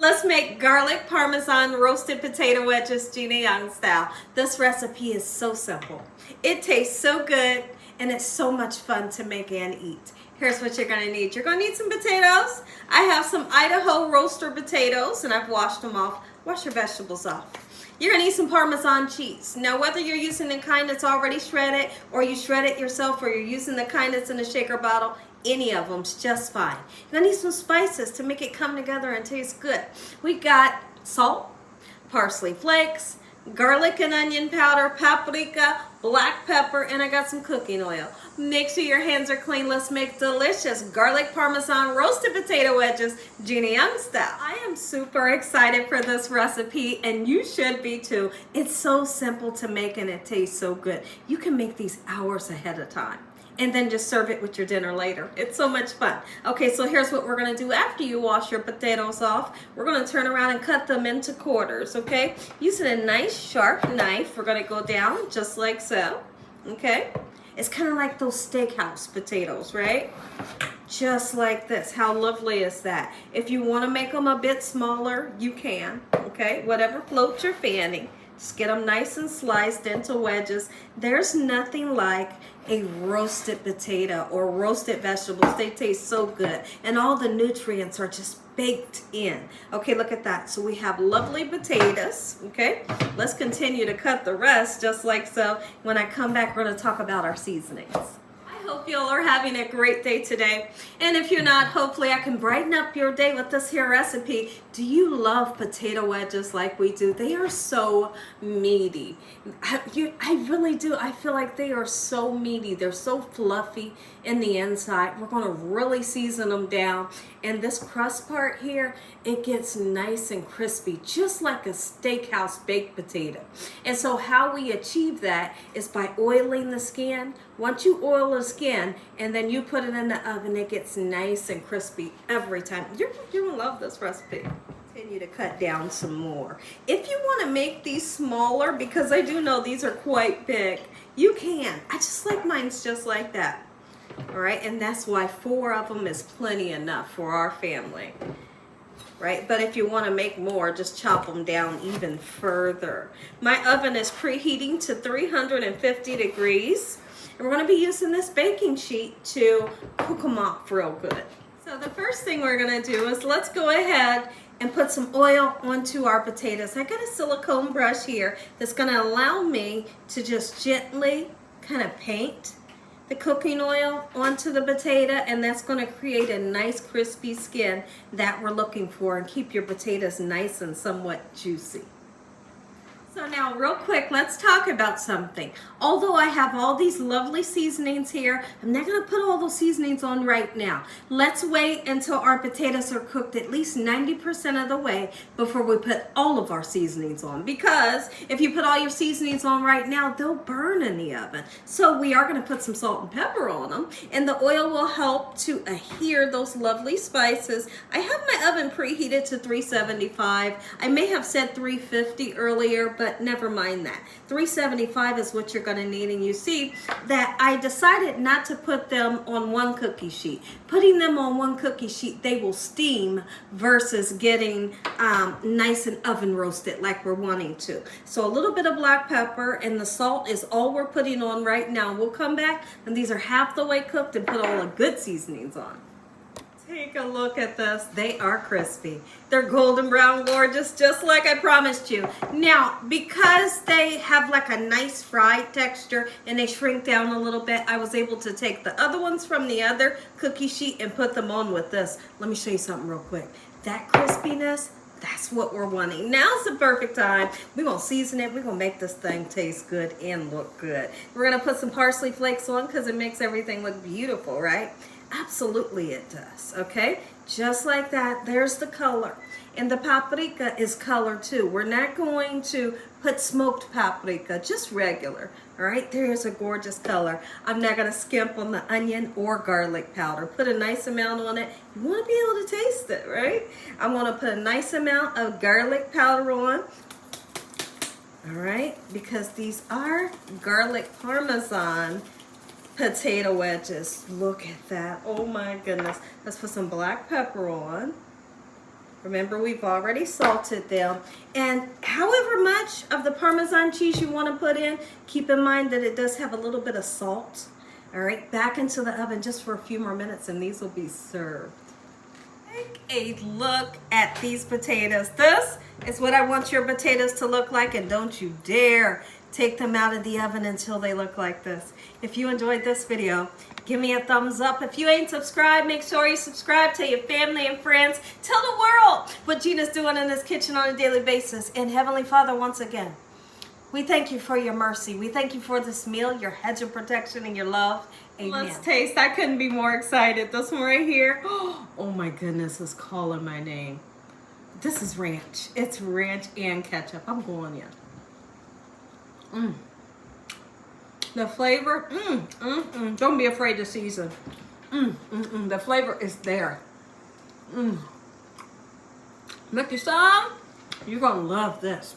Let's make garlic parmesan roasted potato wedges Gina Young style. This recipe is so simple. It tastes so good and it's so much fun to make and eat. Here's what you're going to need. You're going to need some potatoes. I have some Idaho roaster potatoes and I've washed them off. Wash your vegetables off. You're going to need some Parmesan cheese. Now, whether you're using the kind that's already shredded or you shred it yourself or you're using the kind that's in a shaker bottle, any of them's just fine. And I need some spices to make it come together and taste good. We got salt, parsley flakes, garlic and onion powder, paprika, black pepper, and I got some cooking oil. Make sure your hands are clean. Let's make delicious garlic parmesan roasted potato wedges Gina Young style. I am super excited for this recipe and you should be too. It's so simple to make and it tastes so good. You can make these hours ahead of time and then just serve it with your dinner later. It's so much fun. Okay, so here's what we're gonna do after you wash your potatoes off. We're gonna turn around and cut them into quarters, okay? Using a nice sharp knife, we're gonna go down just like so, okay? It's kind of like those steakhouse potatoes, right? Just like this. How lovely is that? If you wanna make them a bit smaller, you can, okay? Whatever floats your fancy. Just get them nice and sliced into wedges. There's nothing like a roasted potato or roasted vegetables. They taste so good. And all the nutrients are just baked in. Okay, look at that. So we have lovely potatoes. Okay, let's continue to cut the rest just like so. When I come back, we're going to talk about our seasonings. I hope y'all are having a great day today. And if you're not, hopefully I can brighten up your day with this here recipe. Do you love potato wedges like we do? They are so meaty. I really do. I feel like they are so meaty. They're so fluffy in the inside. We're going to really season them down. And this crust part here, it gets nice and crispy, just like a steakhouse baked potato. And so how we achieve that is by oiling the skin. Once you oil the skin and then you put it in the oven, it gets nice and crispy every time. You're going to love this recipe. Continue to cut down some more. If you want to make these smaller, because I do know these are quite big, you can. I just like mine's just like that. All right, and that's why 4 of them is plenty enough for our family. Right, but if you want to make more, just chop them down even further. My oven is preheating to 350 degrees. And we're going to be using this baking sheet to cook them off real good. So the first thing we're going to do is let's go ahead and put some oil onto our potatoes. I got a silicone brush here that's going to allow me to just gently kind of paint the cooking oil onto the potato, and that's going to create a nice crispy skin that we're looking for and keep your potatoes nice and somewhat juicy. So now real quick, let's talk about something. Although I have all these lovely seasonings here, I'm not going to put all those seasonings on right now. Let's wait until our potatoes are cooked at least 90% of the way before we put all of our seasonings on. Because if you put all your seasonings on right now, they'll burn in the oven. So we are going to put some salt and pepper on them. And the oil will help to adhere those lovely spices. I have my oven preheated to 375. I may have said 350 earlier, but never mind that. 375 is what you're going to need, and you see that I decided not to put them on one cookie sheet. Putting them on one cookie sheet, they will steam versus getting nice and oven roasted like we're wanting to. So a little bit of black pepper and the salt is all we're putting on right now. We'll come back and these are half the way cooked and put all the good seasonings on. Take a look at this. They are crispy. They're golden brown, gorgeous, just like I promised you. Now, because they have like a nice fried texture and they shrink down a little bit, I was able to take the other ones from the other cookie sheet and put them on with this. Let me show you something real quick. That crispiness, that's what we're wanting. Now's the perfect time. We're going to season it. We're going to make this thing taste good and look good. We're going to put some parsley flakes on because it makes everything look beautiful, right? Absolutely it does, okay? Just like that, there's the color. And the paprika is color too. We're not going to put smoked paprika, just regular, all right? There's a gorgeous color. I'm not gonna skimp on the onion or garlic powder. Put a nice amount on it. You wanna be able to taste it, right? I'm gonna put a nice amount of garlic powder on. All right, because these are garlic parmesan potato wedges. Look at that. Oh my goodness. Let's put some black pepper on. Remember, we've already salted them. And however much of the Parmesan cheese you want to put in, keep in mind that it does have a little bit of salt. All right, back into the oven just for a few more minutes and these will be served. Take a look at these potatoes. This is what I want your potatoes to look like, and don't you dare take them out of the oven until they look like this. If you enjoyed this video, give me a thumbs up. If you ain't subscribed, make sure you subscribe. Tell your family and friends. Tell the world what Gina's doing in this kitchen on a daily basis. And Heavenly Father, once again, we thank you for your mercy. We thank you for this meal, your hedge of protection and your love. Amen. Let's taste. I couldn't be more excited. This one right here. Oh my goodness, it's calling my name. This is ranch. It's ranch and ketchup. I'm going in. The flavor, don't be afraid to season. The flavor is there. Make you some. You're gonna love this.